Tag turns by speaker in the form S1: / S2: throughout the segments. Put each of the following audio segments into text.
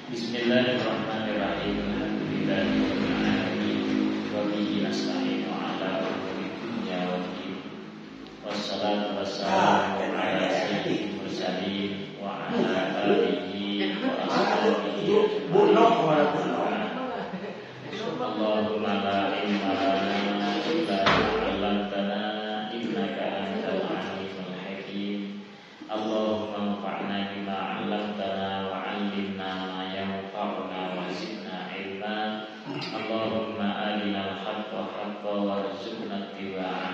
S1: Bismillahirrahmanirrahim. Alhamdulillahirabbil alamin. Wa bihi nasta'inu 'ala umuri dunya waddin. Wassalatu wassalamu 'ala sayyidil mursalin wa 'ala alihi wa ashabihi Allahumma la ilma lana illa ma 'allamtana innaka antal 'alimul hakim. Allahumma anfa'na bima 'allamtana wa 'allimna ma yanfa'una wa zidna 'ilma. Allahumma arinal haqqa haqqan warzuqna ittiba'ah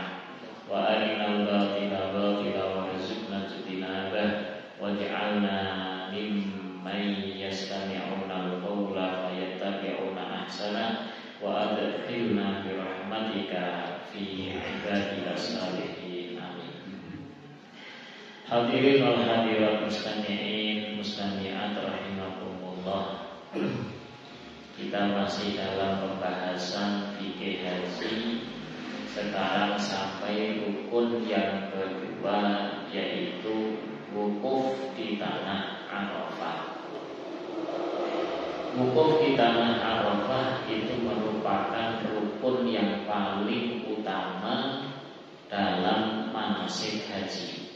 S1: wa arinal batila batila warzuqna ijtinabah waj'alna mimman yastami'una al-qawla fayattabi'una ahsana wa adkhilna bi rahmatika fi ibadika salihin. Amin. Hadirin wal hadirat mustami'in mustami'at rahimakumullah. Kita masih dalam pembahasan fikih haji. Sekarang sampai rukun yang kedua, yaitu wukuf di tanah Arafah. Wukuf di tanah Arafah itu merupakan rukun yang paling utama dalam manasik haji.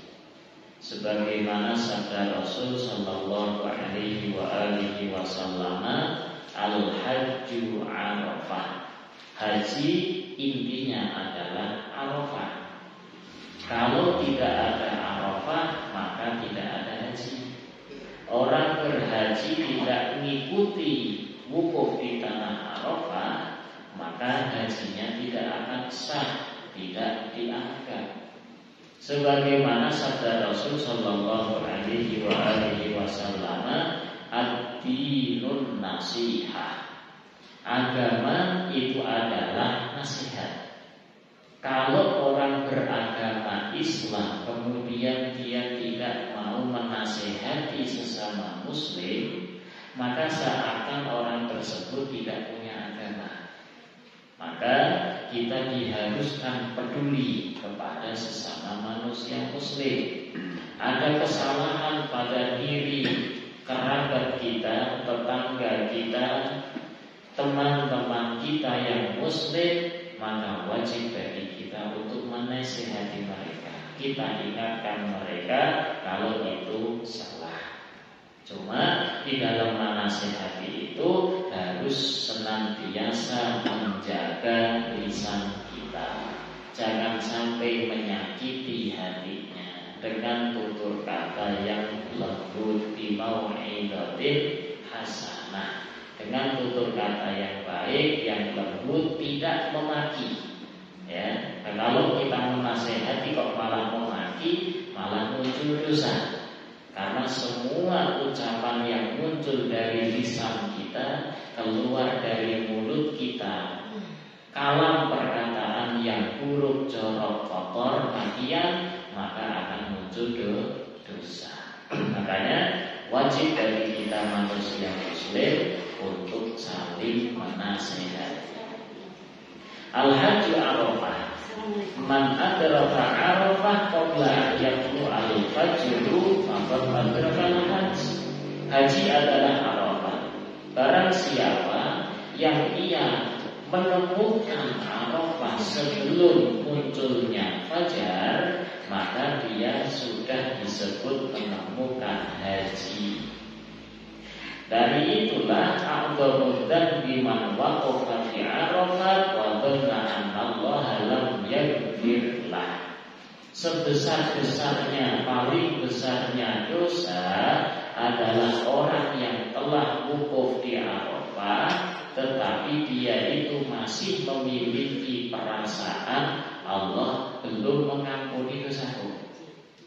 S1: Sebagaimana sabda Rasul sallallahu alaihi wa alihi wasallam, al-hajju Arafah. Haji intinya adalah Arafah. Kalau tidak ada Arafah, maka tidak ada haji. Orang berhaji tidak mengikuti wukuf di tanah Arafah, maka hajinya tidak akan sah, tidak diangkat. Sebagaimana sabda Rasul sallallahu alaihi wa alihi wasallam, ad-dinun nasihah. Agama itu adalah nasihat. Kalau orang beragama Islam kemudian dia tidak mau menasihati sesama muslim, maka seakan orang tersebut tidak punya agama. Maka kita diharuskan peduli kepada sesama manusia muslim. Ada kesalahan pada diri kerabat kita, tetangga kita, teman-teman kita yang muslim, maka wajib bagi kita untuk menasihati mereka. Kita ingatkan mereka kalau itu salah. Cuma di dalam menasihati itu harus senantiasa menjaga lisan kita. Jangan sampai menyakiti hatinya dengan tutur kata yang lembut, bimau'izatin hasanah. Dengan tutur kata yang baik, yang lembut, tidak memaki. Ya, dan kalau kita menasehati kok malah memaki, malah muncul dosa. Karena semua ucapan yang muncul dari lisan kita, keluar dari mulut kita, kalam perkataan yang buruk, jorok, kotor, makian, maka akan muncul dosa. Makanya wajib bagi kita manusia muslim untuk saling menasihati. Al-hajju Arafah. Man adraka Arafah qabla yaqulu al-fajru faqad adraka al-hajj. Haji adalah Arafah. Barang siapa yang ia menemukan Arafah sebelum munculnya fajar, maka dia sudah disebut menemukan haji. Dari itulah a'dhamu dzanbi man waqafa fi Arafah wa dhanna anna Allah lam yaghfir lah. Sebesar-besarnya, paling besarnya dosa adalah orang yang telah wukuf di Arafah, tetapi dia itu masih memiliki perasaan Allah belum mengampuni dosaku.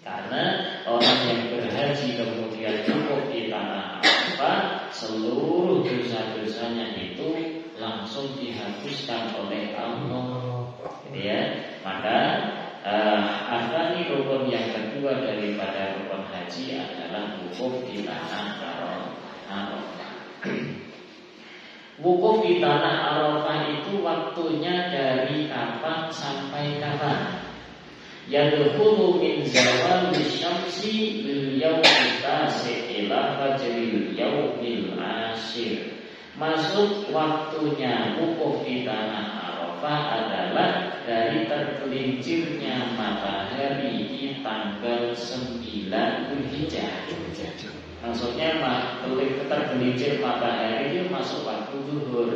S1: Karena orang yang berhaji kemudian wukuf di tanah Arafah, seluruh dosa-dosanya itu langsung dihapuskan oleh Allah. Ya, maka akhani rukun yang kedua daripada rukun haji adalah wukuf di tanah Arafah. Wukuf di tanah Arafah itu waktunya dari kapan sampai kapan? Yadkhulu min zawali syamsi lil yaumil tasi ila fajril yaumil asyir. Masuk waktunya wukuf di tanah Arafah adalah dari tergelincirnya matahari di tanggal 9 Dzulhijjah. Maksudnya tergelincir matahari itu masuk waktu zuhur.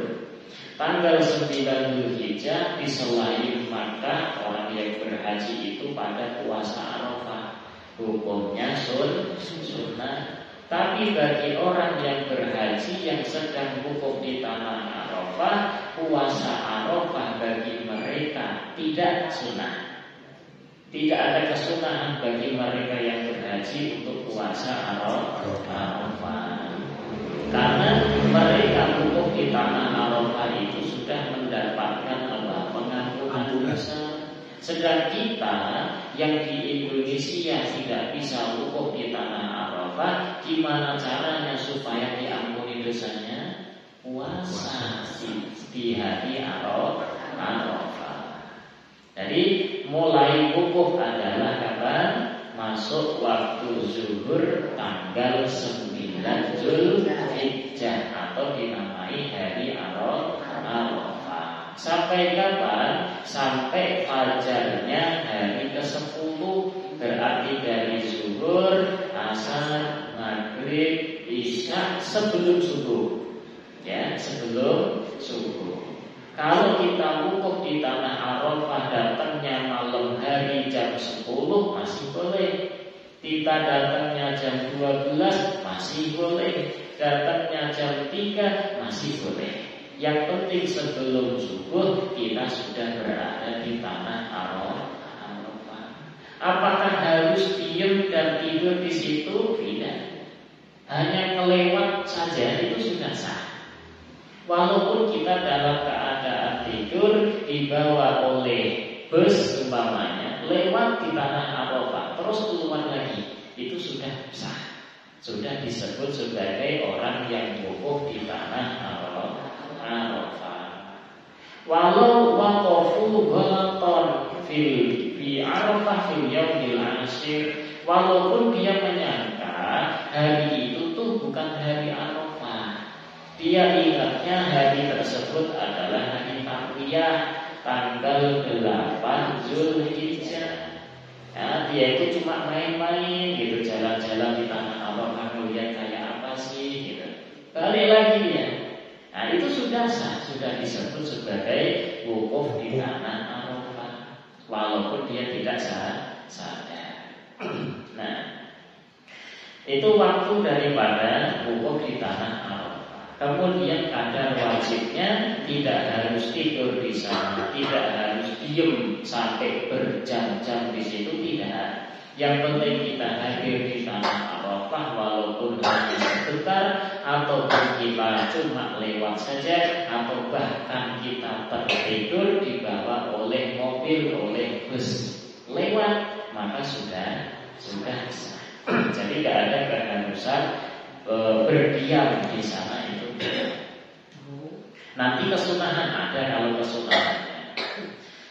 S1: Tanggal 9 Dzulhijjah di selain maka orang yang berhaji itu pada puasa Arafah. Hukumnya sunnah. Tapi bagi orang yang berhaji yang sedang wukuf di tanah Arafah, puasa Arafah bagi mereka tidak sunnah. Tidak ada kesunahan bagi mereka yang berhaji untuk puasa Arafah. Karena mereka wukuf di tanah Arafah itu sudah mendapatkan pengampunan dosa. Sedang kita yang di Indonesia tidak bisa wukuf di tanah Arafah, gimana caranya supaya diampuni dosanya? Puasa di hari Arafah. Jadi mulai wukuf adalah kapan? Masuk waktu zuhur tanggal 9 Dzulhijjah atau dinamai hari Arafah. Sampai kapan? Sampai fajarnya hari ke-10. Berarti dari zuhur, asar, maghrib, isya sebelum subuh. Ya, sebelum subuh. Kalau kita wukuf di tanah Arafah datangnya malam hari jam 10 masih boleh. Kita datangnya jam 12 masih boleh. Datangnya jam 3 masih boleh. Yang penting sebelum subuh kita sudah berada di tanah Arafah. Apakah harus diam dan tidur di situ? Tidak. Hanya melewat saja itu sudah sah. Walaupun kita dalam keadaan tidur dibawa oleh bus umpamanya lewat di tanah Arafah terus keluar lagi, itu sudah sah. Sudah disebut sebagai orang yang wukuf di tanah Arafah. Walau waqafu ghalatan fi Arafah fil yaumil asyir, walaupun dia menyangka hari itu tuh bukan hari Arafah. Dia ingatnya hari tersebut adalah hari Tarwiyah tanggal 8 Dzulhijjah. Ya, dia itu cuma main-main gitu, jalan-jalan di tanah Arafah melihat kayak apa sih gitu. Balik lagi dia. Nah itu sudah sah, sudah disebut sebagai wukuf di tanah Arafah, walaupun dia tidak sadar. Nah, itu waktu daripada wukuf di tanah Arafah. Kemudian kadar wajibnya tidak harus tidur di sana, tidak harus diem sampai berjam-jam di situ, tidak. Yang penting kita hadir di tanah Arafah walaupun hanya sebentar, ataupun kita cuma lewat saja, atau bahkan kita tertidur dibawa oleh mobil, oleh bus lewat, maka sudah sah. Jadi tidak ada keharusan berdiam di sana itu. Nanti kesunahan ada kalau kesunahan.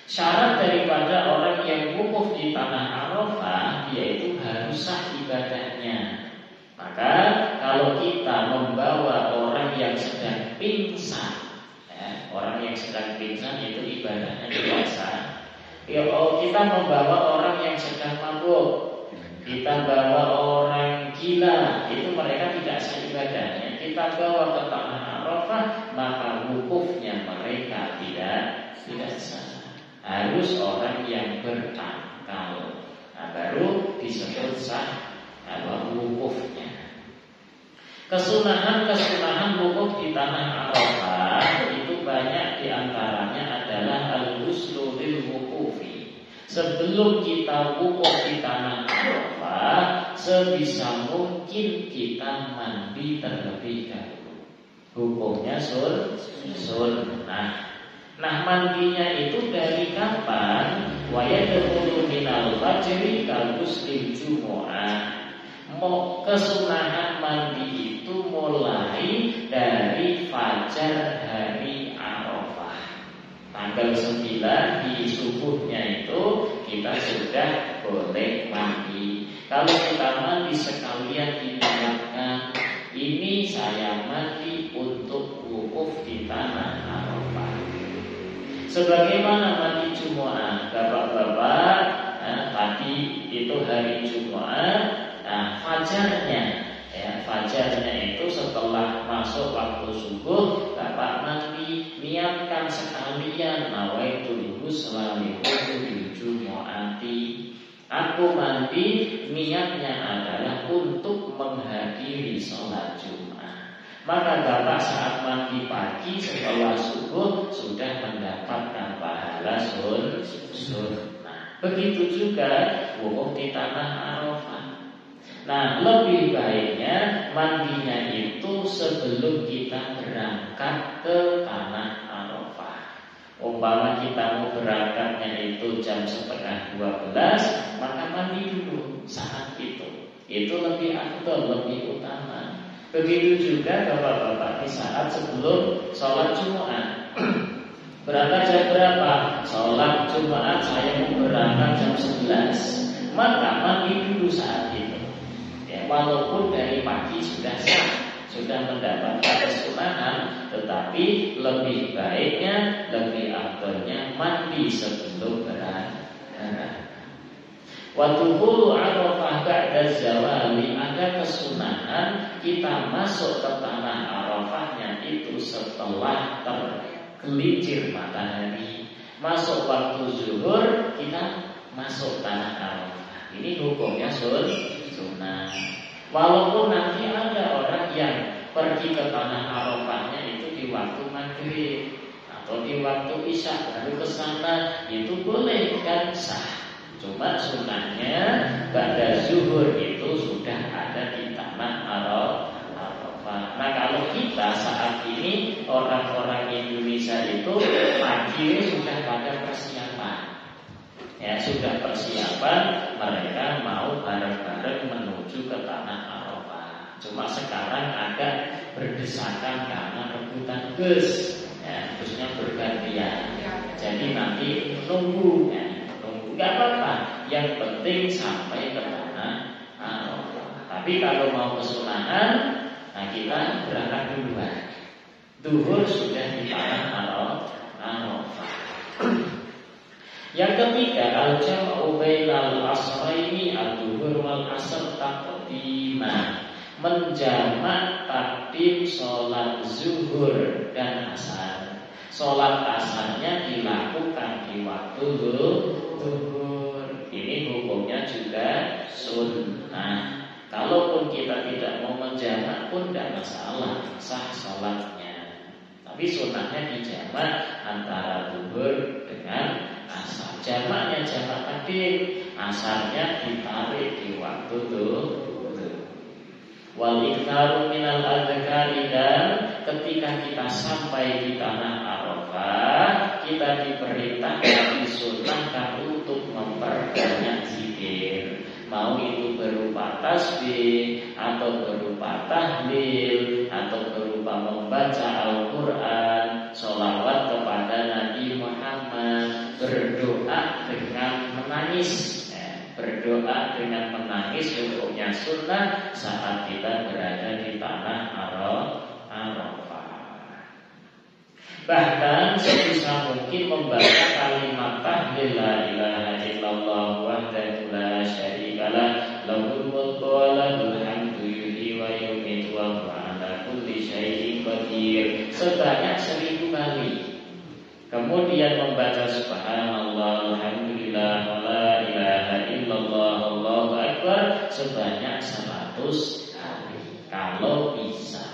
S1: Syarat daripada orang yang wukuf di tanah Arafah yaitu harus sah ibadahnya. Maka kalau kita membawa orang yang sedang pingsan, ya, orang yang sedang pingsan itu ibadahnya tidak sah. Kita membawa orang yang sedang mabuk, kita bawa orang gila, itu mereka tidak sah ibadahnya. Kita bawa ke tanah Arafah, maka wukufnya mereka tidak sah. Harus orang yang berakal, nah, baru disebut sah wukufnya. Kesunahan wukuf di tanah Arafah itu banyak, diantaranya adalah al-ghuslu lil wukufi. Sebelum kita wukuf di tanah Arafah, sebisa mungkin kita mandi terlebih dahulu. Hukumnya sunnah. Nah mandinya itu dari kapan? Wa yadkhulu minal fajri kal ghusli jumu'ah. Kesunahan mandi itu mulai dari fajar hari Arafah. Tanggal 9 di subuhnya itu kita sudah boleh mandi. Kalau kita mandi sekalian diniatkan, ini saya mandi Sebagaimana mandi Jumat, bapak-bapak, tadi itu hari Jumat, fajarnya itu setelah masuk waktu subuh, bapak mandi, niatkan sekalian nawaitul ghusla li Jumu'ati. Aku mandi, niatnya adalah untuk menghadiri sholat Jumat. Maka bapak saat mandi pagi setelah subuh sudah mendapatkan pahala sunnah. Begitu juga wukuf di tanah Arafah. Nah, lebih baiknya mandinya itu sebelum kita berangkat ke tanah Arafah. Umpama kita mau berangkatnya itu jam 11:30, maka mandi dulu saat itu. Itu lebih afdal, lebih utama. Begitu juga bapak-bapak di saat sebelum sholat Jumat. Berangkat jam berapa? Sholat Jumat saya mau berangkat jam 11, maka mandi dulu saat itu. Walaupun dari pagi sudah sah, sudah mendapatkan kesunahan, tetapi lebih baiknya, lebih afdalnya mandi sebelum berangkat. Waktu hulu Arafah ba'da zawali, ada kesunahan kita masuk ke tanah Arafahnya itu setelah tergelincir matahari. Masuk waktu zuhur kita masuk tanah Arafah. Ini hukumnya sunnah. Walaupun nanti ada orang yang pergi ke tanah Arafahnya itu di waktu maghrib atau di waktu isya baru ke sana, itu boleh kan, sah. Cuma sunnahnya pada zuhur itu sudah ada di tanah Arafah. Nah, kalau kita saat ini orang-orang Indonesia itu pagi sudah pada persiapan. Ya, sudah persiapan, mereka mau bareng-bareng menuju ke tanah Arafah. Cuma sekarang agak berdesakan karena rebutan bus, ya, busnya bergantian. Jadi nanti nunggu, nggak apa-apa. Yang penting sampai ke tanah Arafah. Tapi kalau mau kesunahan, nah kita berangkat duluan. Duhur sudah di tanah Arafah. Yang ketiga, al-jam'u bainal asraini ad-duhur wal asr taqdima. Menjamak takdim sholat zuhur dan asar. Sholat asarnya dilakukan di waktu zuhur. Ini hukumnya juga sunnah. Kalaupun kita tidak mau menjamak pun tidak masalah, sah sholatnya. Tapi sunnahnya dijamak antara zuhur dengan asar. Jamaknya jamak takdim, asarnya ditarik di waktu zuhur. Wal iktharu minal adzkari, dan ketika kita sampai di tanah Arafah, kita diperintahkan, disunnahkan untuk memperbanyak zikir. Mau itu berupa tasbih atau berupa tahlil atau berupa membaca Al-Quran, sholawat kepada Nabi Muhammad, berdoa dengan menangis. Berdoa dengan menangis hukumnya sunnah saat kita berada di tanah Arafah. Bahkan sebisa mungkin membaca kalimat tahlil la ilaha illallah wahdahu la syarikalah lahul mulku wa lahul hamdu yuhyi wa yumiitu wa huwa ala kulli syai'in qadir sebanyak 1000 kali. Kemudian membaca subhanallah alhamdulillah wa la ilaha illallah allahu akbar sebanyak 100 kali kalau bisa.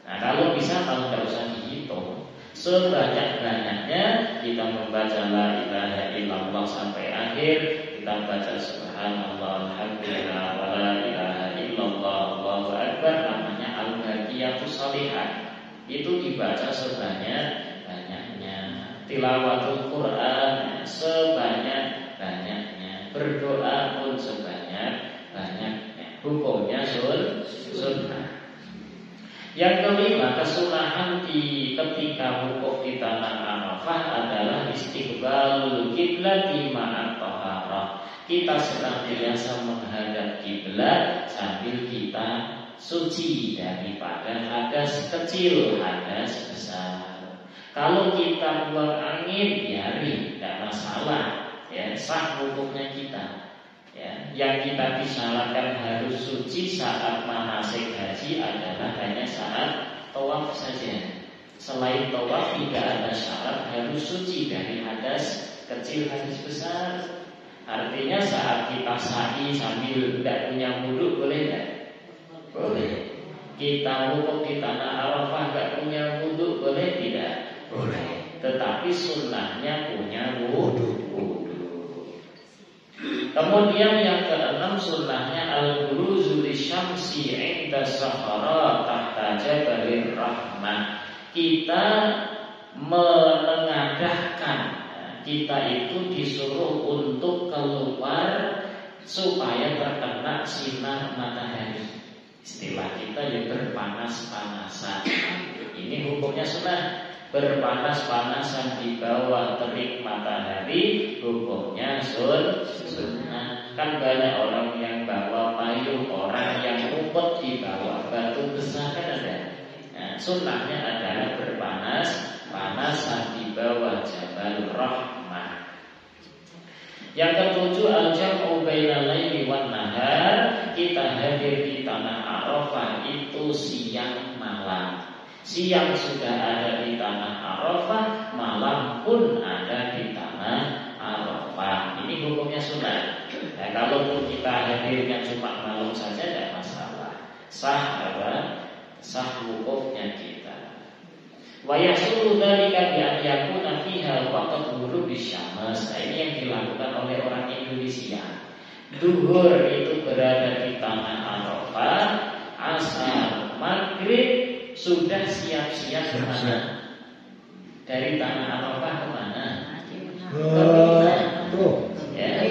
S1: Nah, kalau bisa kalau tidak usah dihitung, sebanyak-banyaknya kita membaca la ilaha illallah sampai akhir, kita baca subhanallah alhamdulillah wa la ilaha illallah allahu akbar, namanya al-baqiyatus shalihah. Itu dibaca sebanyak-banyaknya. Tilawatul Quran sebanyak-banyaknya, berdoa pun sebanyak-banyaknya. Hukumnya sunnah. Yang kelima, kesunahan ketika wukuf di tanah Arafah adalah istiqbalul kiblati ma'at taharah. Kita senantiasa menghadap kiblat sambil kita suci daripada hadas kecil, hadas besar. Kalau kita buang angin, biarin, tidak masalah, ya, sah wukufnya kita. Ya, yang kita disyaratkan harus suci saat manasik haji adalah hanya saat tawaf saja. Selain tawaf tidak ada syarat harus suci dari hadas kecil, hadas besar. Artinya saat kita sa'i sambil tidak punya wudu boleh tidak? Boleh. Kita wukuf di tanah Arafah tidak punya wudu boleh tidak? Boleh. Tetapi sunnahnya punya wudu. Kemudian yang keenam sunnahnya al-buruzu lisyamsi 'inda sahara tahta jabalir rahmah. Kita menengadahkan, kita itu disuruh untuk keluar supaya terkena sinar matahari. Istilah kita ya berpanas-panasan. Ini hukumnya sunnah. Berpanas-panasan di bawah terik matahari hukumnya sunnah. Kan banyak orang yang bawa payung, orang yang ngumpet di bawah batu besar kan ada. Nah, sunnahnya adalah berpanas-panasan di bawah Jabal Rahmah. Yang ketujuh al-jam'u bainal laili wan nahar. Kita hadir di tanah Arafah itu siang malam. Siang sudah ada di tanah Arafah, malam pun ada di tanah Arafah. Ini hukumnya sunnah. Nah, kalaupun kita hadirnya cuma malam saja tidak masalah. Sah apa? Sah wukufnya kita. Wa yahsulu dzalika bi an yakuna fiha waqt ghurub syams. Ini yang dilakukan oleh orang Indonesia. Duhur itu berada di tanah Arafah, asar, maghrib sudah siap-siap kemana? Dari tanah Arafah kemana? Ke Mina. Ya,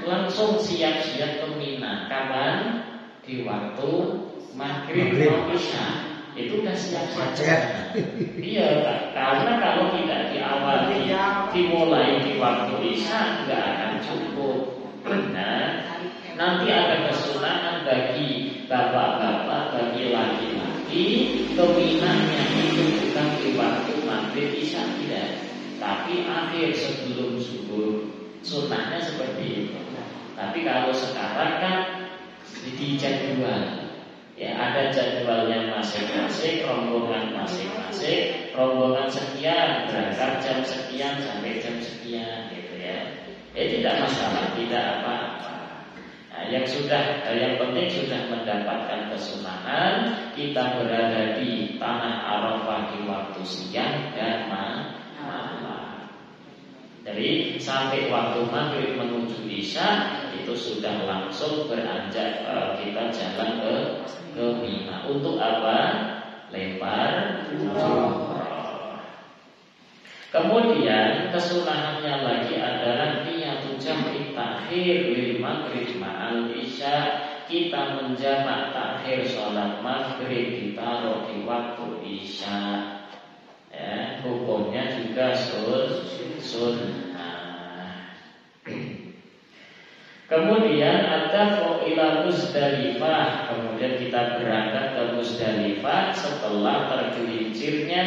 S1: langsung siap-siap ke Mina. Kapan? Di waktu maghrib atau isya. Itu udah siap-siap. Iya, karena kalau tidak diawali, dimulai di waktu isya nggak akan cukup. Nah, nanti ada kesunahan bagi bapak-bapak, bagi laki-laki, keminahnya itu bukan di waktu maghrib isya tidak, tapi akhir sebelum subuh. Sunnahnya seperti itu. Tapi kalau sekarang kan di jadwal, ya ada jadwalnya masing-masing, rombongan masing-masing, rombongan sekian berangkat jam sekian sampai jam sekian gitu ya. Tidak masalah, tidak apa-apa. Nah, yang penting sudah mendapatkan kesunahan. Kita berada di tanah Arafah di waktu siang dan malam. Jadi sampai waktu maghrib menuju isya itu sudah langsung beranjak kita jalan ke Mina. Untuk apa? Lempar jumroh. Kemudian kesunahannya lagi adalah niyatu jam'i takhir lil maghrib ma'al isya. Kita menjamak takhir sholat maghrib ditaruh di waktu isya. Ya, hukumnya juga sunnah. Kemudian ada ila Muzdalifah. Kemudian kita berangkat ke Muzdalifah setelah tergelincirnya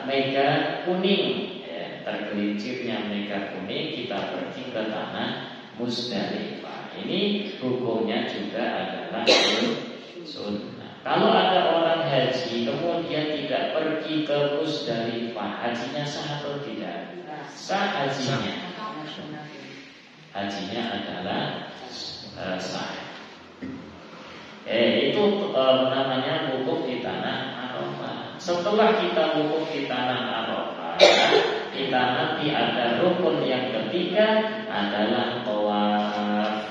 S1: mega kuning, ya, tergelincirnya mega kuning, kita pergi ke tanah Muzdalifah. Ini hukumnya juga adalah sunnah. Kalau ada orang haji kemudian tidak pergi ke Muzdalifah, hajinya sah atau tidak? Sah hajinya. Hajinya adalah sah. Itu namanya wukuf di tanah Arafah. Setelah kita wukuf di tanah Arafah, kita nanti ada rukun yang ketiga adalah tawaf.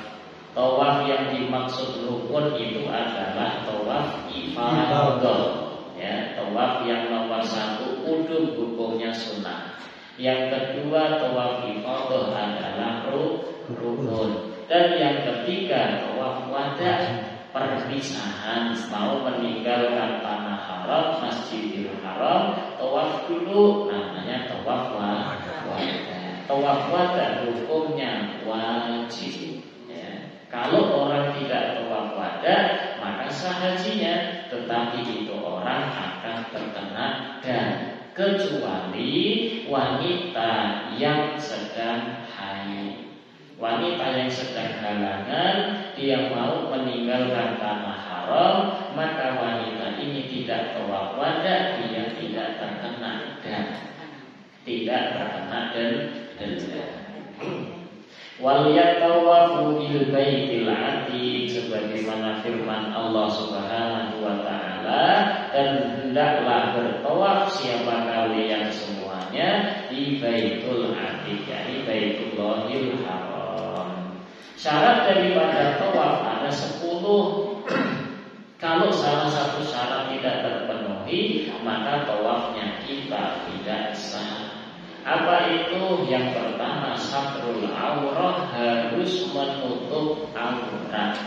S1: Tawaf yang dimaksud rukun itu adalah tawaf ifadah. Ya, tawaf yang nomor 1 kudum hukumnya sunnah. Yang kedua tawaf ifadah adalah rukun. Dan yang ketiga tawaf wada, perpisahan, mau meninggalkan tanah haram, Masjidil Haram, tawaf dulu, namanya tawaf wada. Tawaf wada hukumnya wajib. Ya. Kalau orang tidak tawaf wada, maka sah hajinya, tetapi itu orang akan terkena kecuali wanita yang sedang haid. Wanita yang sedang halangan, dia mau meninggalkan tanah haram, maka wanita ini tidak tawaf wada, dia tidak terkena denda. Wal yatawafu bil baitil atiq, sebagaimana firman Allah Subhanahu wa taala, dan hendaklah bertawaf siapa kalian semuanya di Baitul Atiq, yakni Baitullahil Haram. Syarat daripada tawaf ada 10. Kalau salah satu syarat tidak terpenuhi, maka tawafnya kita tidak sah. Apa itu? Yang pertama, satrul aurah, harus menutup aurat.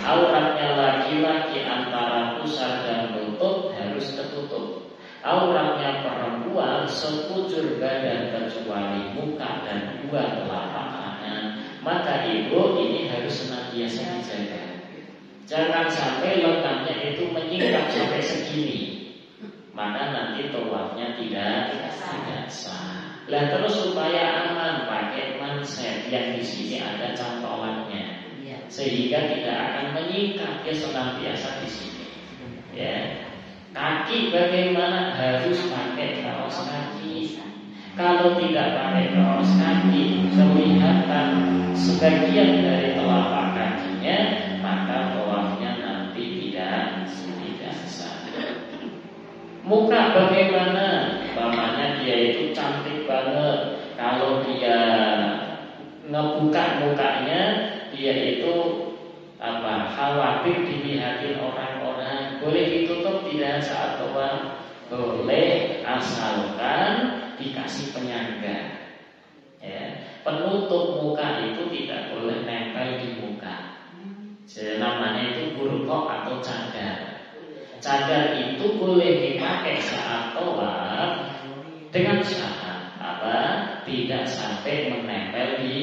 S1: Auratnya laki-laki antara pusar dan lutut harus tertutup. Auratnya perempuan sekujur badan kecuali muka dan 2 telapak tangan. Maka ibu ini harus senantiasa dijaga. Jangan sampai lengannya itu menyingkap sampai segini, maka nanti tawafnya tidak sah. Lah terus supaya aman pakai manset yang di sini ada cantolannya, sehingga tidak akan menyingkap, dia senantiasa di sini. Ya. Kaki bagaimana? Harus pakai kaos kaki. Kalau tidak pakai kaos kaki, kelihatan sebagian dari telapak kakinya, maka tawafnya nanti tidak sah. Muka bagaimana? Umpamanya dia itu cantik banget, kalau dia ngebuka mukanya, dia itu khawatir dilihatin orang-orang. Boleh ditutup tidak saat tawaf? Boleh, asalkan dikasih penyangga. Ya, penutup muka itu tidak boleh nempel di muka. Namanya itu burqa atau cadar. Cadar itu boleh dipakai saat tawaf dengan syarat tidak sampai menempel di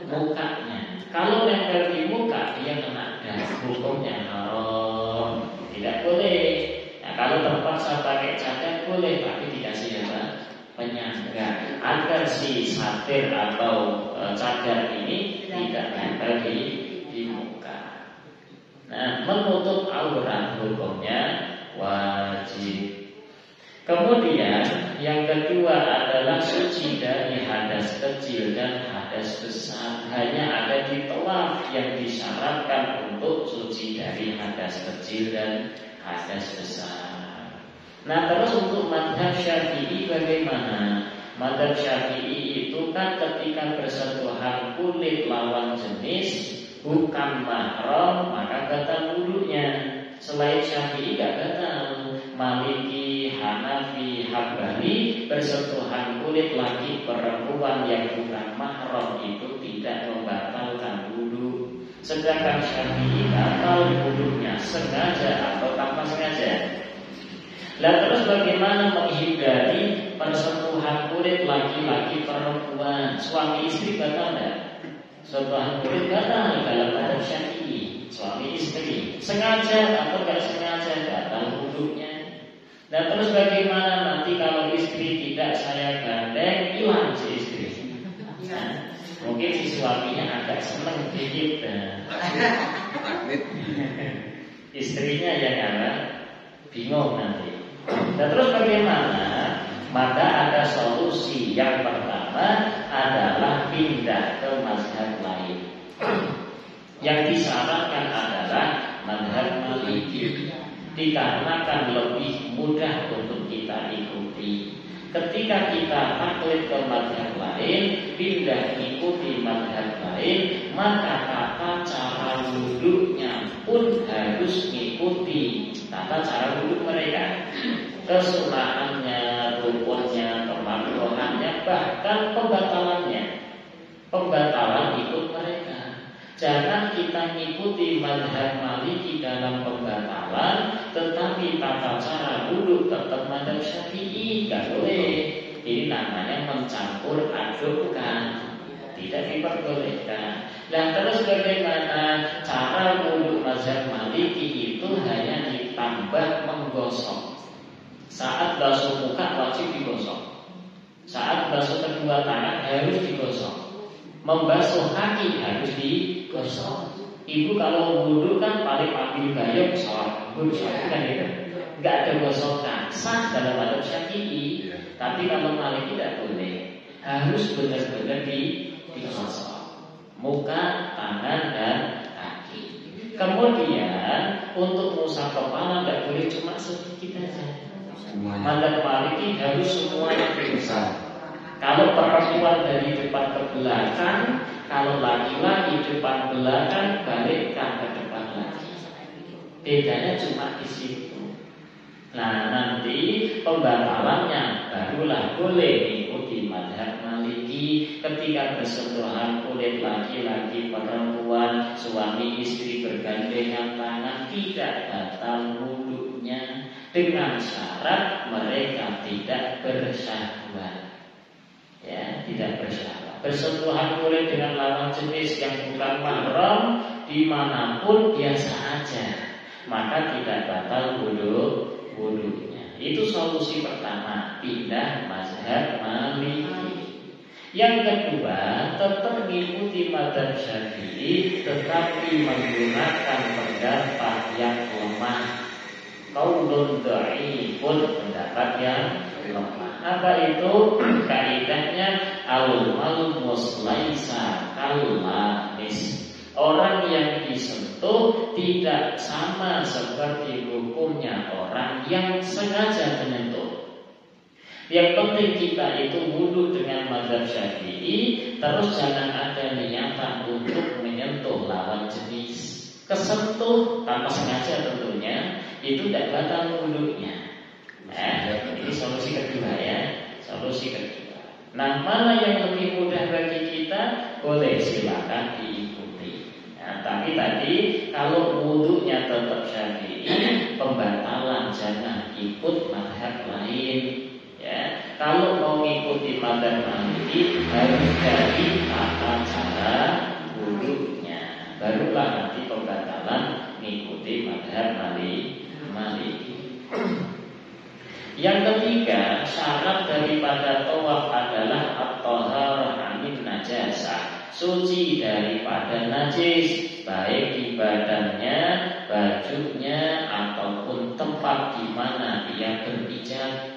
S1: mukanya. Kalau nempel di muka, dia kena das, hukumnya haram, tidak boleh. Nah, kalau terpaksa pakai cadar boleh, tapi dikasih penyangga agar si satir atau cadar ini tidak nempel di muka. Nah, menutup aurat hukumnya wajib. Kemudian yang kedua adalah suci dari hadas kecil dan hadas besar. Hanya ada di tawaf yang disyaratkan untuk suci dari hadas kecil dan hadas besar. Nah, terus untuk mazhab Syafi'i bagaimana? Mazhab Syafi'i itu kan ketika bersentuhan kulit lawan jenis bukan mahram, maka batal wudunya. Selain Syafi'i gak batal. Maliki, Hanafi, Hambali bersentuhan kulit laki perempuan yang bukan mahram itu tidak membatalkan wudu. Sedangkan Syafi'i batal wudunya sengaja atau tanpa sengaja. Lah terus bagaimana menghindari persentuhan kulit laki-laki perempuan? Suami istri batal enggak? Sentuhan kulit batal dalam mazhab Syafi'i. Suami istri sengaja atau enggak sengaja batal wudunya. Dan terus bagaimana nanti kalau istri tidak saya gandeng, hilang si istri? Nah, mungkin si suaminya agak senang dikit, istrinya yang bingung nanti. Dan terus bagaimana? Maka ada solusi. Yang pertama adalah pindah ke mazhab lain. Yang disyaratkan adalah mazhab Maliki, dikarenakan lebih mudah untuk kita ikuti. Ketika kita taklid ke mazhab lain, pindah ikuti mazhab lain, maka tata cara wudhunya pun harus mengikuti tata cara wudhu mereka. Kesunahannya, rukunnya, kemakruhannya, bahkan pembatalan ikut mereka. Jangan kita mengikuti mazhab Maliki dalam pembatalan, tetapi tata cara wudhu tetap mazhab Syafi'i, gak boleh. Ini namanya mencampur adukkan, tidak diperbolehkan. Dan terus bagaimana cara wudhu mazhab Maliki itu hanya ditambah menggosok. Saat saat basuh muka wajib digosok. Saat basuh kedua tangan harus digosok. Membasuh kaki harus digosok. Ibu kalau wudhu kan paling ambil gayung sholat kan itu, nggak ada gosokan. Sah dalam adab Syafi'i, tapi kalau Maliki tidak boleh. Harus benar-benar digosok muka, tangan dan kaki. Kemudian untuk musaf kepala tidak boleh cuma sedikit aja. Madhab Maliki harus semuanya besar. Kalau perempuan dari depan ke belakang, kalau laki-laki depan belakang, balikkan ke depan lagi. Bedanya cuma di situ. Nah nanti pembatalannya barulah boleh mengikuti madhab Maliki. Ketika bersentuhan kulit laki-laki perempuan, suami istri bergandengan tangan, tidak batal wudhunya, dengan syarat mereka tidak bersyahwat. Ya, tidak bersyahwat. Bersentuhan kulit dengan lawan jenis yang bukan mahram dimanapun biasa aja, maka tidak batal wudhunya. Itu solusi pertama, pindah mazhab Maliki. Yang kedua, tetap mengikuti mazhab Syafi'i, tetapi menggunakan pendapat yang lemah. Qaulun dhaifun, pendapat yang lemah. Apa itu? Kaidahnya al-malmus laisa kal-lamis. Orang yang disentuh tidak sama seperti hukumnya orang yang sengaja menyentuh. Yang penting kita itu wudhu dengan mazhab Syafi'i, terus jangan ada niatan untuk menyentuh lawan jenis. Kesentuh tanpa sengaja tentunya itu tidak batal wudhunya. Nah, ini solusi kedua ya, solusi kedua. Nah, mana yang lebih mudah bagi kita, boleh silakan diikuti. Nah, tapi tadi kalau wudhunya tetap Syafi'i, pembatalan jangan ikut mazhab lain. Ya, kalau mau mengikuti mazhab Maliki harus dari tata cara wudhunya, barulah nanti pembatalan mengikuti mazhab Maliki. Yang ketiga, syarat daripada tawaf adalah at-thaharah min najasah, suci daripada najis, baik di badannya, bajunya, ataupun tempat di mana dia berpijak.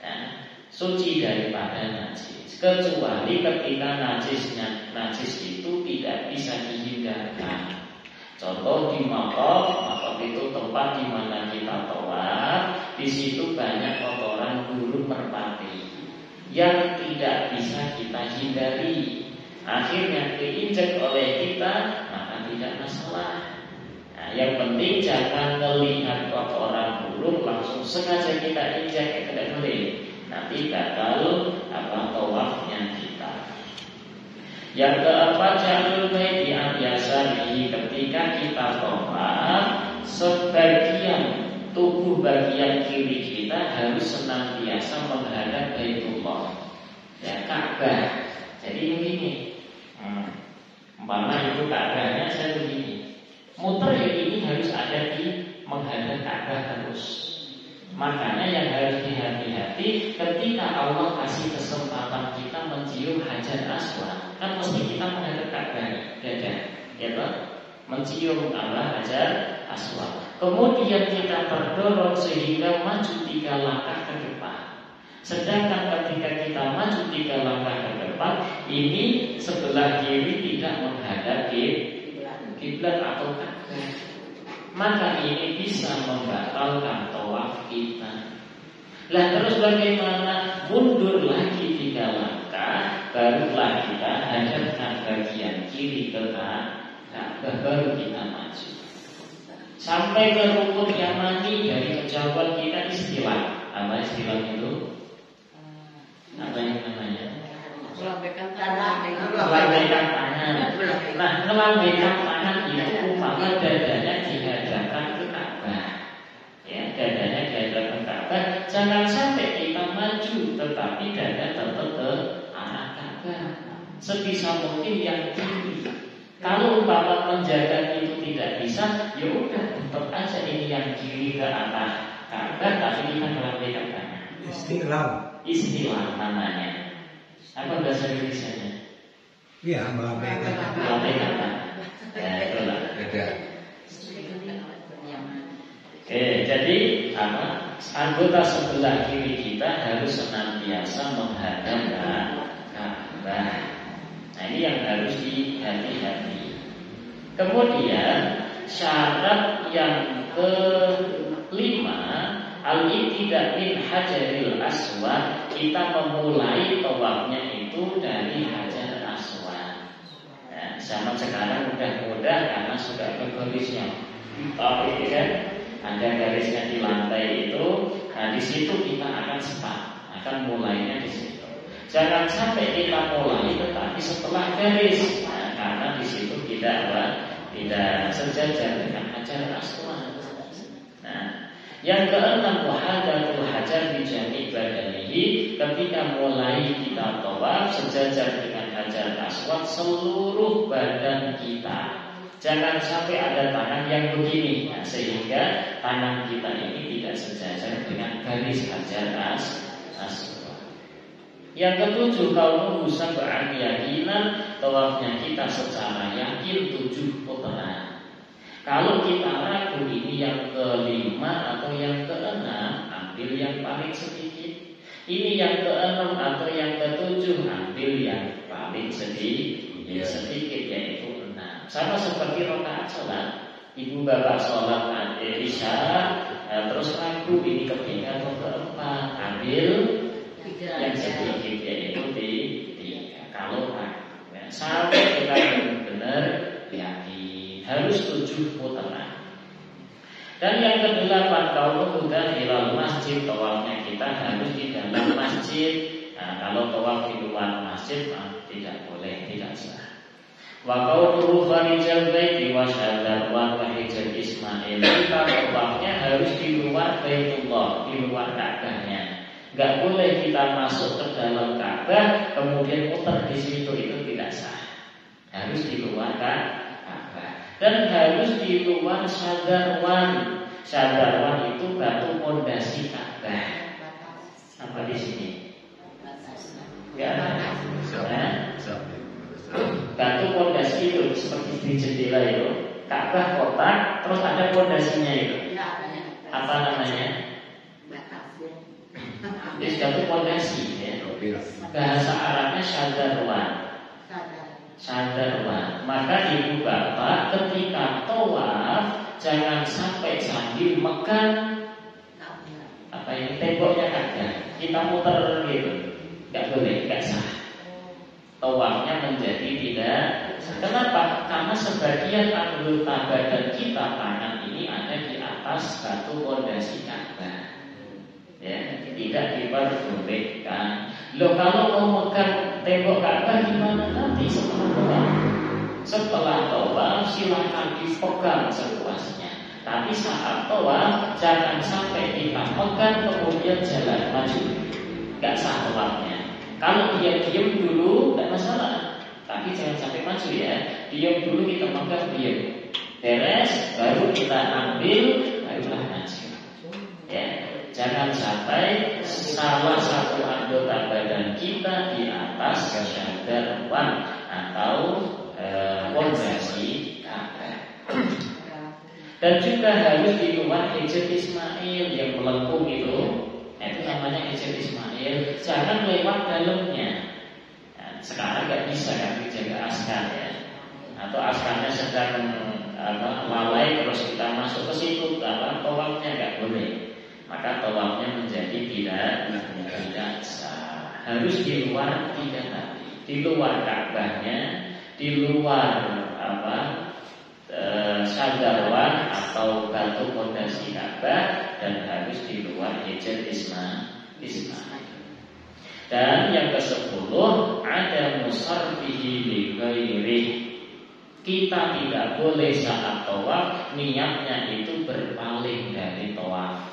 S1: Nah, suci daripada najis, kecuali ketika najis itu tidak bisa dihindarkan. Contoh di Maqaf itu tempat di mana kita tawaf, di situ banyak kotoran burung merpati yang tidak bisa kita hindari. Akhirnya diinjak oleh kita, maka tidak masalah. Nah, yang penting jangan melihat kotoran burung langsung sengaja kita injak, tidak boleh. Nanti batal tawafnya kita. Yang keempat, jalul baiti an yasarihi, ketika kita tawaf, sebagian tubuh bagian kiri kita harus senantiasa menghadap Baitullah, ya, Ka'bah. Jadi begini, umpama itu Ka'bahnya saya begini, muter ya ini harus ada di menghadap Ka'bah terus. Makanya yang harus dihati-hati ketika Allah kasih kesempatan kita mencium Hajar Aswad, kan mesti kita menghadap Ka'bah, ya, mencium Hajar Aswad. Kemudian kita terdorong sehingga maju 3 langkah ke depan. Sedangkan ketika kita maju 3 langkah ke depan, ini sebelah kiri tidak menghadap kiblat atau Ka'bah, maka ini bisa membatalkan tawaf kita. Lah terus bagaimana? Mundur lagi 3 langkah, barulah kita hadapkan bagian kiri ke Ka'bah, baru kita maju. Sampai ke rukun Yamani dari kejauhan kita istilah. Apa istilah itu? Apa yang namanya?
S2: Melambaikan tangan.
S1: Melambaikan tangan. Nah, melambaikan tangan itu umpama dadanya dihadapkan ke Ka'bah. Ya, dadanya dihadapkan ke Ka'bah. Jangan sampai kita maju, tetapi dada tetap ke arah Ka'bah. Sebisa mungkin yang kiri. Kalau umpama menjaga itu tidak bisa, ya udah tetap aja ini yang kiri ke arah Ka'bah, tapi kita melambaikan tangan. Istilah namanya. Apa bahasa Indonesia-nya?
S3: Iya, melambaikan.
S1: Melambaikan tangan. Ya, itulah.
S3: Ada.
S1: Oke, jadi anggota sebelah kiri kita harus senantiasa menghadap Ka'bah. Nah, ini yang harus dihati-hati. Kemudian syarat yang kelima, al-ibtida' min hajaril aswad, kita memulai tawafnya itu dari hajar aswad. Nah, zaman sekarang mudah karena sudah ada garisnya. Tapi kan ada garisnya di lantai itu. Nah, di situ kita akan akan mulainya di situ. Jangan sampai kita mulai tetapi setelah garis. Nah, karena di situ tidak sejajar dengan hajar aswad. Nah, yang keenam, wahadatul hajar bi jami' badanihi, ketika mulai kita tawaf sejajar dengan hajar aswad seluruh badan kita. Jangan sampai ada tangan yang begini, sehingga tangan kita ini tidak sejajar dengan garis hajar aswad. Yang ketujuh, kaunuhu sab'an yaqinan, tawafnya kita secara yakin 7 putaran. Kalau kita ragu ini yang kelima atau yang keenam, ambil yang paling sedikit. Ini yang keenam atau yang ketujuh, ambil yang paling sedikit, yaitu 6. Sama seperti rakaat sholat. Ibu bapak sholat Isya, terus ragu ini ketiga atau keempat, ambil yang sedikit, yaitu 3. Kalau ragu, sampai kita benar-benar yakin, harus 7 putaran. Dan yang ke-8, kaunuhu dakhilal masjid, tawafnya kita harus di dalam masjid. Nah, kalau tawaf di luar masjid tidak boleh, tidak sah. Wa kaunuhu kharijal baiti wa syadar wa hijr Ismail, kita tawafnya harus di luar Baitullah, di luar Ka'bahnya. Gak boleh kita masuk ke dalam Ka'bah kemudian muter di situ, itu tidak sah. Harus di luar Ka'bah. Dan harus di luar sadarwan. Sadarwan itu batu pondasi Ka'bah. Apa di sini? Ya. Batu pondasi itu seperti di jendela itu. Ka'bah kotak, terus ada pondasinya itu. Apa namanya? Itu batu pondasi, ya. Bahasa Arabnya sadarwan. Sadarwan. Maka ibu bapak ketika tawaf jangan sampai sambil megang temboknya Ka'bah, kita muter gitu, nggak boleh, nggak sah. Tawafnya menjadi tidak. Kenapa? Karena sebagian anggota badan kita, tangan ini ada di atas batu pondasi Ka'bah. Ya, tidak diperbolehkan. Loh, kalau mau megang tembok Ka'bah gimana nanti setelah tawaf? Setelah tawaf silakan dipegang sepuasnya. Tapi saat tawaf jangan sampai kita pegang kemudian jalan maju. Gak sah tawafnya. Kalau dia diam dulu tidak masalah. Tapi jangan sampai maju ya. Diam dulu, kita pegang, diam. Beres, baru kita ambil, barulah maju. Ya. Jangan sampai salah satu anggota badan kita di atas sadarwan atau pondasi Ka'bah. Dan juga harus di luar hijr Ismail yang melengkung itu namanya hijr Ismail. Jangan lewat dalamnya. Nah, sekarang nggak bisa kan dijaga askar ya, atau askarnya sedang lalai terus kita masuk ke situ, tawafnya nggak boleh. Maka tawafnya menjadi tidak sah. Harus di luar 3 tadi, di luar Ka'bahnya, di luar sadarwan atau batu pondasi Ka'bah, dan harus di luar hijr Ismail. Dan yang ke-10, ada musarfihi li ghairihi. Kita tidak boleh saat tawaf niatnya itu berpaling dari tawaf.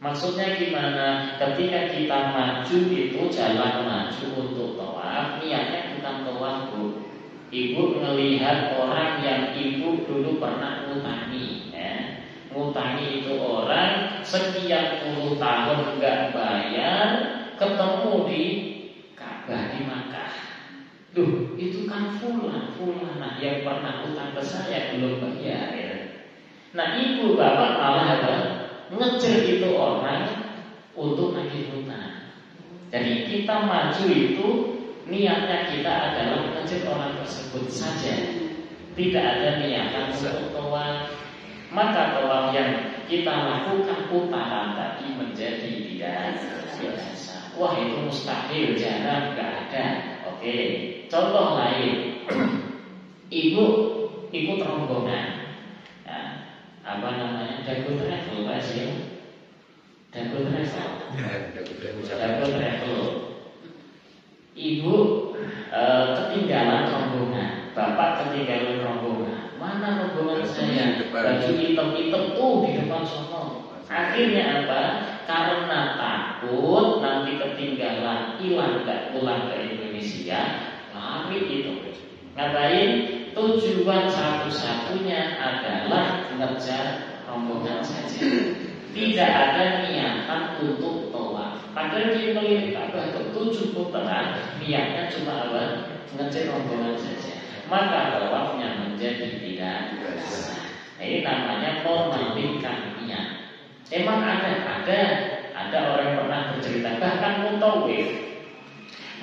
S1: Maksudnya gimana? Ketika kita maju itu jalan maju untuk tawaf, niatnya bukan tawaf, Bu. Ibu melihat orang yang ibu dulu pernah ngutangi, ya. Ngutangi itu orang sekian puluh tahun enggak bayar. misalkan ketemu di Ka'bah di Makkah. Duh, itu kan fulan yang pernah utang ke saya belum bayar ya. Nah, ibu bapak malah apa? Ngejar itu orang untuk nagih hutang. Jadi kita maju itu niatnya kita adalah ngejar orang tersebut saja. Tidak ada niatan untuk tawaf. Maka tawaf yang kita lakukan putaran tadi menjadi tidak biasa. Wah, itu mustahil, jangan, nggak ada. Oke, contoh lain. Ibu ikut rombongan. Nah, apa namanya? Dago travel Pak sih? Dago travel. Dago travel. Ibu ketinggalan rombongan. Bapak ketinggalan rombongan. Mana rombongan saya? Baju hitam-hitam tuh di depan sono. Akhirnya apa? Karena takut nanti ketinggalan, hilang, gak pulang ke Indonesia, lari itu. Ngapain? Tujuan satu-satunya adalah ngejar rombongan saja. Tidak ada niatan untuk tawaf. Padahal dia melihat Ka'bah ke 7 putaran, niatnya cuma apa? Ngejar rombongan saja. Maka tawafnya menjadi tidak sah. Ini namanya memalingkan niat. Emang ada orang pernah bercerita, bahkan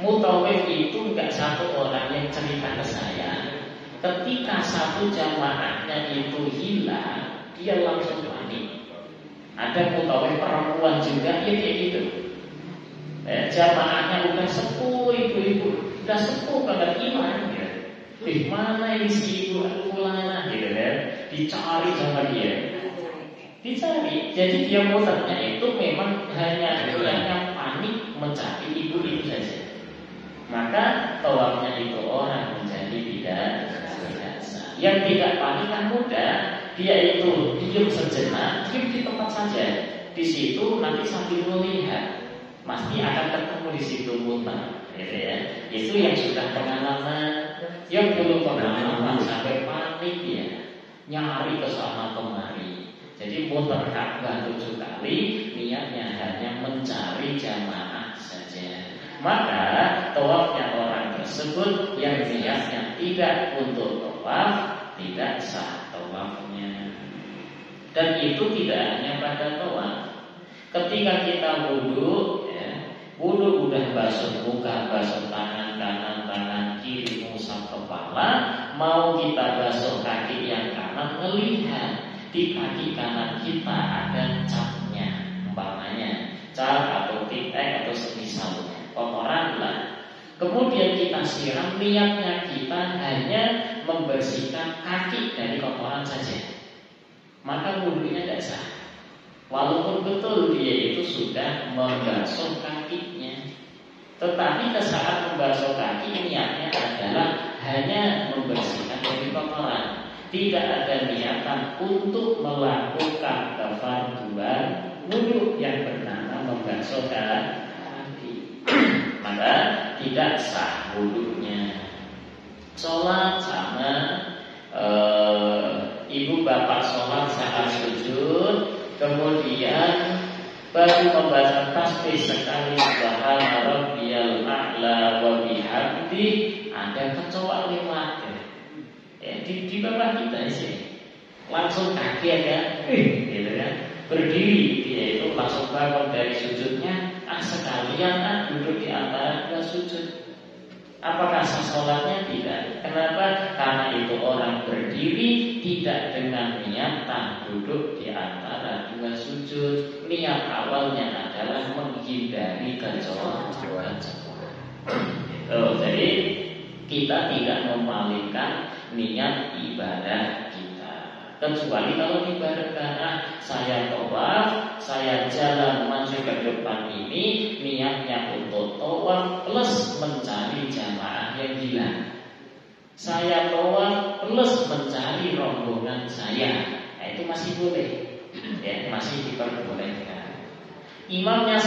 S1: mutawif itu enggak satu orang yang cerita ke saya. Ketika satu jamaahnya itu hilang, dia langsung panik. Ada mutawif perempuan juga ya kayak gitu. Jamaahnya udah sepuh, ibu-ibu udah sepuh banget hilang ya. Mana ini si ibu fulana gitu kan? Dicari sama dia. Dicari, jadi dia muternya itu memang hanya yang panik mencari ibu itu saja. Maka tawafnya itu orang menjadi tidak biasa. Yang tidak panik kan mudah, dia itu diam sejenak, diam di tempat saja. Di situ nanti sambil melihat, pasti akan ketemu di situ muter, gitu ya. Itu yang sudah pengalaman, yang belum pengalaman sampai panik ya, nyari ke sana kemari. Jadi muter Ka'bah 7 kali, niatnya hanya mencari jamaah saja. Maka tawafnya orang tersebut yang niatnya tidak untuk tawaf, tidak sah tawafnya. Dan itu tidak hanya pada tawaf. Ketika kita wudu, wudu udah basuh muka, basuh tangan kanan, tangan kiri, ngusap kepala, mau kita basuh kaki yang kanan, melihat di kaki kanan kita ada capnya, umpamanya cap atau titek atau semisalnya, kotoran lah. Kemudian kita siram, niatnya kita hanya membersihkan kaki dari kotoran saja, maka wudunya tidak sah. Walaupun betul dia itu sudah membasuh kakinya, tetapi saat membasuh kaki niatnya adalah hanya membersihkan dari kotoran. Tidak ada niatan untuk melakukan kefarduan wudu yang bernama membasuh kaki. Maka tidak sah wudunya. Sholat sama ibu bapak sholat saat sujud, kemudian baru membaca tasbih sekali subhana rabbiyal a'la wa bihamdi, ada kecoa lewat di bawah kita sih, langsung kaget kan, gitu kan, berdiri dia itu langsung bangun dari sujudnya, sekalian duduk di antara dua sujud. Apakah sah sholatnya? Tidak. Kenapa? Karena itu orang berdiri tidak dengan niatan duduk di antara dua sujud. Niat awalnya adalah menghindari kecoa. Jadi kita tidak memalingkan niat ibadah kita, kecuali kalau ibadah saya tawaf, saya jalan maju ke depan ini, niatnya untuk tawaf plus mencari jamaah yang hilang. Saya tawaf plus mencari rombongan saya, itu masih boleh, ya, masih diperbolehkan. Imamnya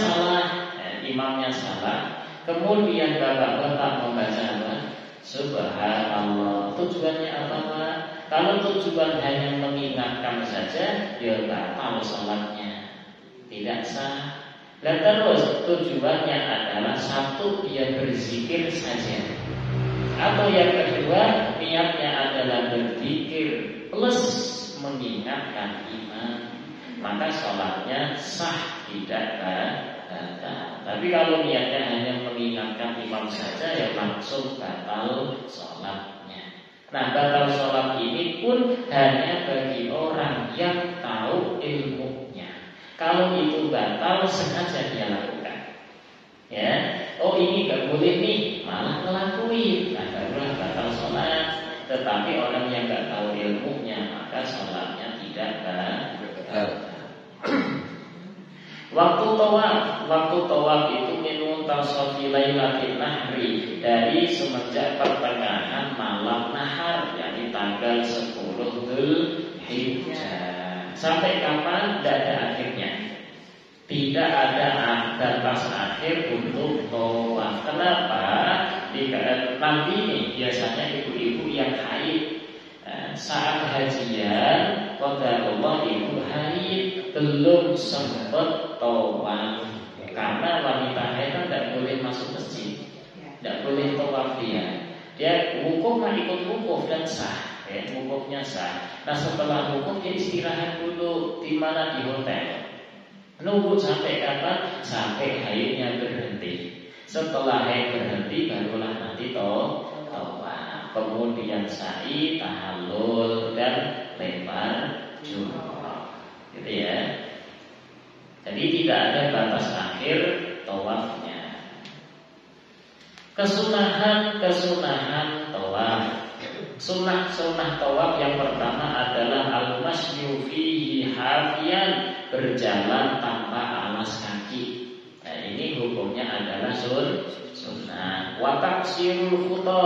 S1: salah, kemudian bapak-bapak membaca apa? Subhanallah. Tujuannya apa Pak? Kalau tujuan hanya mengingatkan saja, ya batal sholatnya, tidak sah. Dan terus tujuannya adalah satu, dia berzikir saja, atau yang kedua niatnya adalah berzikir plus mengingatkan imam, maka sholatnya sah, tidak batal. Tapi kalau niatnya hanya mengingatkan imam saja, ya langsung batal sholatnya. Nah, batal sholat ini pun hanya bagi orang yang tahu ilmunya. Kalau itu batal, sengaja dia lakukan. Ya, oh ini gak boleh nih, malah ngelakuin, nah barulah batal sholat. Tetapi orang yang gak tahu ilmunya, maka sholatnya tidak batal. Waktu tawaf itu minum tasofi lailatul nahri, dari semenjak pertengahan malam nahar, yakni tanggal 10 Dzulhijjah. Sampai kapan? Tidak ada akhirnya. Tidak ada batas akhir untuk tawaf. Kenapa? Nanti nih biasanya ibu-ibu yang haid saat hajian, qadarullah ibu haid belum sempat tawaf. Karena wanita haid kan tidak boleh masuk masjid, tidak boleh tawaf dia. Dia wukuf mah ikut wukuf dan sah, wukufnya sah. Nah setelah wukuf dia istirahat dulu di mana, di hotel. Nunggu sampai kapan? Sampai haidnya berhenti. Setelah haid berhenti barulah nanti tawaf. Kemudian sa'i, tahallul dan lempar jumrah. Gitu ya. Jadi tidak ada batas akhir tawafnya. Kesunahan tawaf. Sunnah tawaf yang pertama adalah al-masyu fihi hafiyan, berjalan tanpa alas kaki. Nah, ini hukumnya adalah sunnah. Wa taqsirul khuta,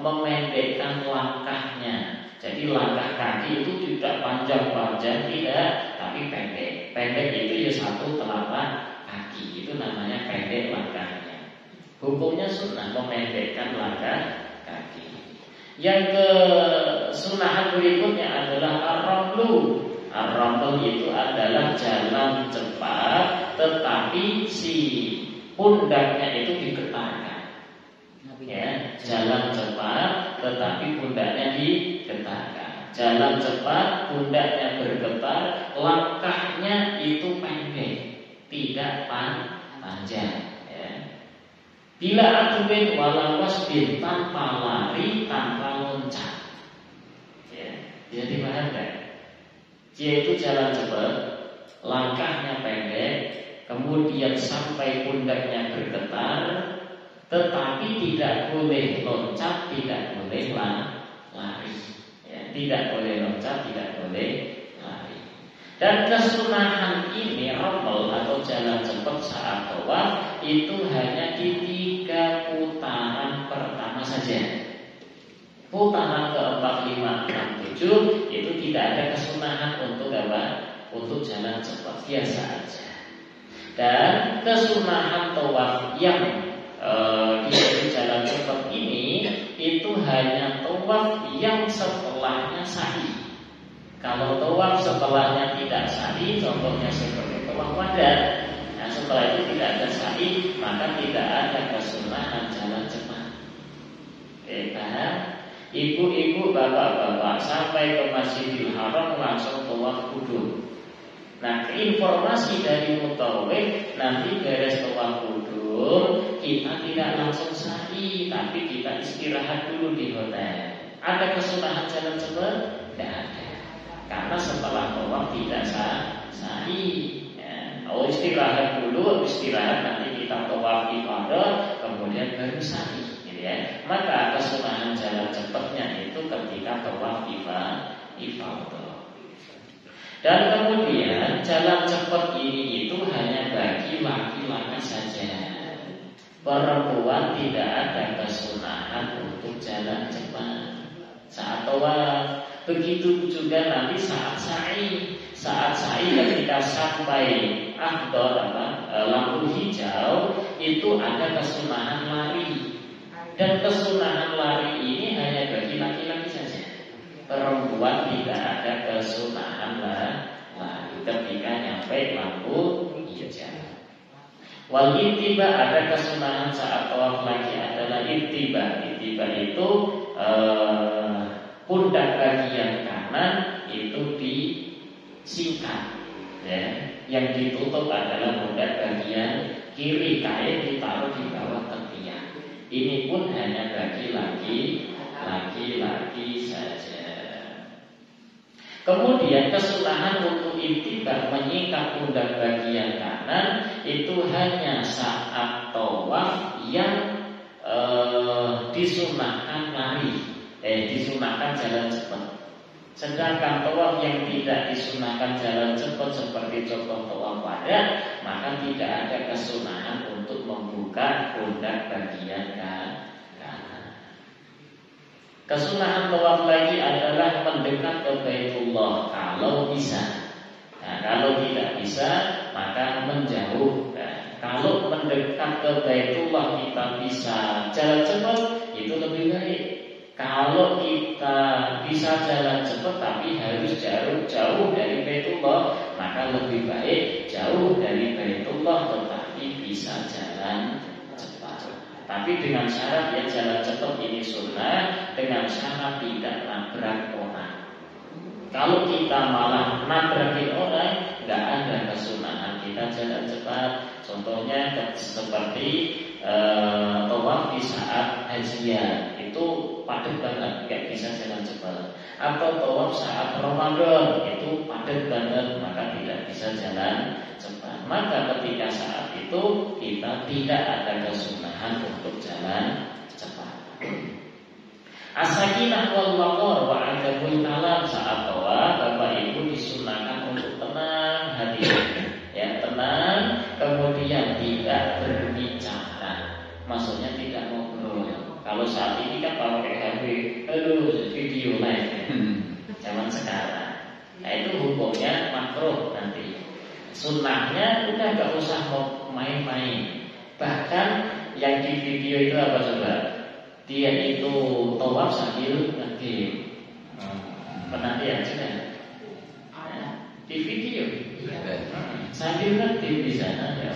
S1: memendekkan langkahnya. Jadi langkah kaki itu tidak panjang-panjang, tidak, tapi pendek. Pendek itu ya satu telapak kaki, itu namanya pendek langkahnya. Hukumnya sunnah, memendekkan langkah kaki. Yang kesunahan berikutnya adalah ar-ramlu. Ar-ramlu itu adalah jalan cepat, tetapi si pundaknya itu digetarkan. Ya, jalan cepat, tetapi pundaknya digetarkan. Jalan cepat, pundaknya bergetar, langkahnya itu pendek, tidak panjang. Bila atubin walau wasbin, tanpa lari, tanpa loncat. Ya, jadi paham kan? Dia itu jalan cepat, langkahnya pendek, kemudian sampai pundaknya bergetar, tetapi tidak boleh loncat, tidak boleh lari. Ya, tidak boleh loncat, tidak boleh lari. Dan kesunahan ini rombel atau jalan cepat saat tawaf itu hanya di 3 putaran pertama saja. Putaran keempat, 5, 6, 7 itu tidak ada kesunahan untuk apa? Untuk jalan cepat, biasa aja. Dan kesunahan tawaf yang di jalan cepat ini itu hanya tawaf yang setelahnya sa'i. Kalau tawaf setelahnya tidak sa'i, contohnya seperti tawaf wada, nah setelah itu tidak ada sa'i, maka tidak ada kesunahan jalan cepat. Paham? Ibu-ibu, bapak-bapak sampai ke Masjidil Haram langsung tawaf kudum. Nah, informasi dari mutawif, nanti beres tawaf kudum, kita tidak langsung sa'i, tapi kita istirahat dulu di hotel. Ada kesunahan jalan cepat? Tidak ada. Karena setelah tawaf tidak sa'i. Ya. Istirahat dulu, nanti kita tawaf ifadah, kemudian baru sa'i. Gitu ya. Maka kesunahan jalan cepatnya itu ketika tawaf ifadah. Dan kemudian jalan cepat ini itu hanya bagi laki-laki saja. Perempuan tidak ada kesunahan untuk jalan cepat saat tawaf. Begitu juga nanti saat sa'i. Saat sa'i ketika sampai lampu hijau itu ada kesunahan lari. Dan kesunahan lari ini hanya bagi laki-laki saja. Perempuan tidak ada kesunahan lari ketika nyampe lampu hijau. Wal ittiba, ada kesunahan saat tawaf lagi adalah ittiba. Ittiba itu pundak bagian kanan itu disingkat, ya. Yang ditutup adalah pundak bagian kiri, kain ditaruh di bawah ketiak. Ini pun hanya bagi laki-laki saja. Kemudian kesunahan untuk ittiba menyingkap pundak bagian kanan itu hanya saat tawaf yang disunahkan lari, disunahkan jalan cepat. Sedangkan tawaf yang tidak disunahkan jalan cepat seperti contoh tawaf wada, maka tidak ada kesunahan untuk membuka pundak bagian kanan. Kesunahan tawaf lagi adalah mendekat ke Baitullah kalau bisa. Nah, kalau tidak bisa maka menjauh. Nah, kalau mendekat ke Baitullah kita bisa jalan cepat, itu lebih baik. Kalau kita bisa jalan cepat tapi harus jauh dari Baitullah, maka lebih baik jauh dari Baitullah tetapi bisa jalan cepat. Tapi dengan syarat ya jalan cepat ini sunnah, dengan syarat tidak nabrak orang. Kalau kita malah nabrakin orang, nggak ada kesunahan kita jalan cepat. Contohnya seperti tawaf di saat hajian itu padat banget, nggak bisa jalan cepat. Atau tawaf saat Ramadan itu padat banget, maka tidak bisa jalan cepat. Maka ketika saat itu kita tidak ada kesunahan untuk jalan cepat. As-sakinah wal waqar wa adabul kalam saat tawaf, Bapak Ibu disunahkan untuk tenang hati, ya tenang, kemudian tidak berbicara. Maksudnya tidak ngobrol. Kalau saat ini kan pakai HP, video live ya. Zaman sekarang. Nah itu hukumnya makruh nanti. Sunnahnya udah gak usah mau main-main. Bahkan yang di video itu apa coba? Dia itu tawaf sambil nge-game. Pernah lihat sudah? Di video sambil nge-game di sana ya.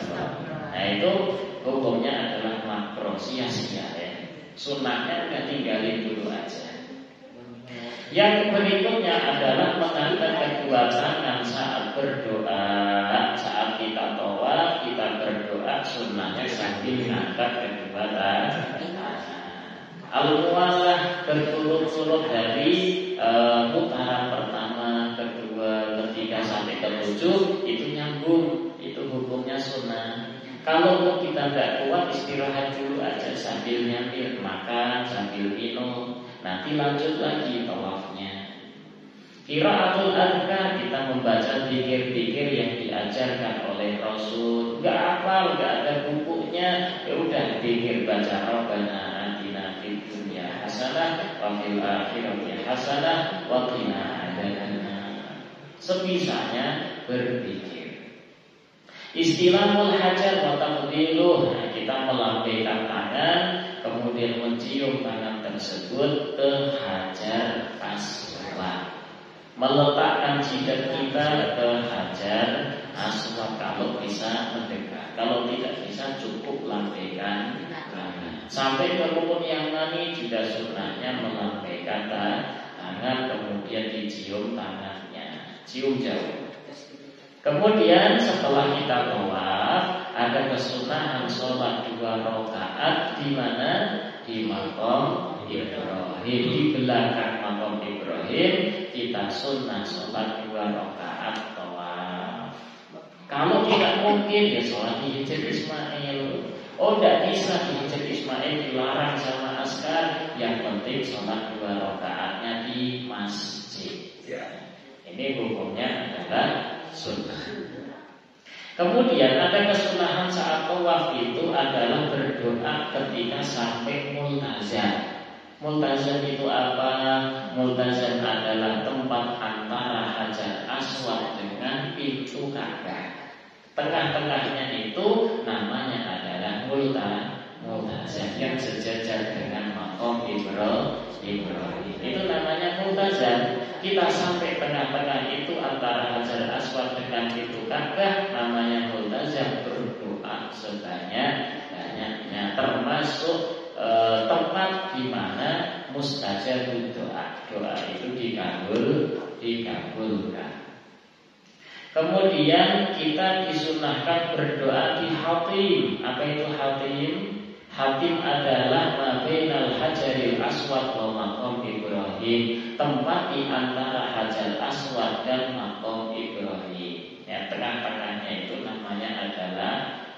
S1: Nah itu hukumnya adalah makruh, sia-sia ya. Sunnahnya udah tinggalin dulu aja. Yang berikutnya adalah mengangkat kedua tangan saat berdoa. Saat kita tawaf, kita berdoa sunnahnya sambil mengangkat kedua tangan. Al-muwalah berturut-turut dari putaran pertama, kedua, ketiga sampai ketujuh itu nyambung, itu hukumnya sunnah. Kalau kita nggak kuat istirahat dulu aja sambil nyambil makan, sambil minum, nanti lanjut lagi tawafnya. Qiraatul adhkar, kita membaca zikir-zikir yang diajarkan oleh Rasul. Nggak hafal, nggak ada bukunya, ya udah zikir baca Rabbana atina fid dunya hasanah wa fil akhirati hasanah wa qina adzabannar. Sebisanya berzikir. Istilahul hajar wa taqbiluh, kita melambaikan tangan kemudian mencium tangan tersebut ke hajar aswad. Meletakkan jidat kita ke hajar aswad kalau bisa mendekat. Kalau tidak bisa cukup lambaikan tangan. Sampai ke rukun yang lain juga sunnahnya melambaikan tangan kemudian dicium tangannya. Cium jauh. Kemudian setelah kita tawaf ada kesunahan sholat 2 rakaat di mana? Di maqam Ibrahim, di belakang maqam Ibrahim kita sunnah sholat 2 rakaat tawaf. Kalau tidak mungkin ya sholat di Hijr Ismail. Oh tidak bisa di Hijr Ismail, dilarang sama askar. Yang penting sholat 2 rakaatnya di masjid. Ini hukumnya adalah sunnah. Kemudian ada kesunahan saat tawaf itu adalah berdoa ketika sampai multazam. Multazam itu apa? Multazam adalah tempat antara hajar aswad dengan pintu Ka'bah. Tengah-tengahnya itu namanya adalah multazam yang sejajar dengan maqam Ibrahim. Itu namanya multazam. Kita sampai tengah-tengah itu antara hajar aswad dengan pintu Ka'bah, namanya multazam, berdoa maksud banyaknya, termasuk tempat di mana mustajabud doa itu dikabulkan. Kemudian kita disunahkan berdoa di hatim. Apa itu hatim? Hatim adalah mabainal hajaril aswad wa maqam Ibrahim, tempat di antara hajar aswad dan maqam Ibrahim. Ya, tengah-tengahnya itu namanya adalah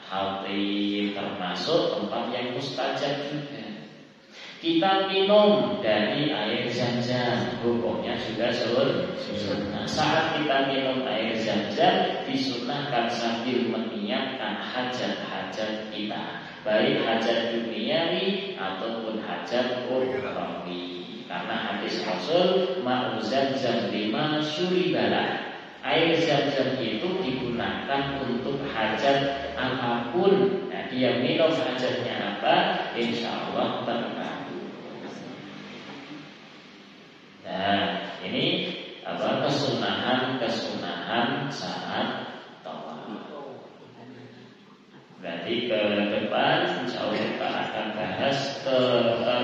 S1: hatim, termasuk tempat yang mustajab juga. Kita minum dari air Zam-Zam, hukumnya juga sunnah. Saat kita minum air Zam-Zam, disunahkan sambil meniatkan hajat-hajat kita, baik hajat duniawi ataupun hajat ukhrawi. Karena hadis Rasul, ma'u Zam-Zam lima syuribalah. Air Zam-Zam itu digunakan untuk hajat apapun. Nah, dia minum hajatnya apa? Insya Allah terkabul. Nah, ini kesunahan saat tawaf. Berarti ke depan insya Allah kita akan bahas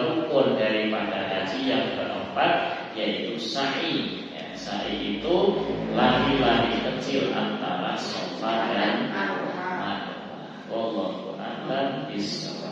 S1: rukun daripada haji yang keempat, yaitu sa'i. Ya, sa'i itu lari-lari kecil antara Safa dan Marwah. Wallahu a'lam bishawab.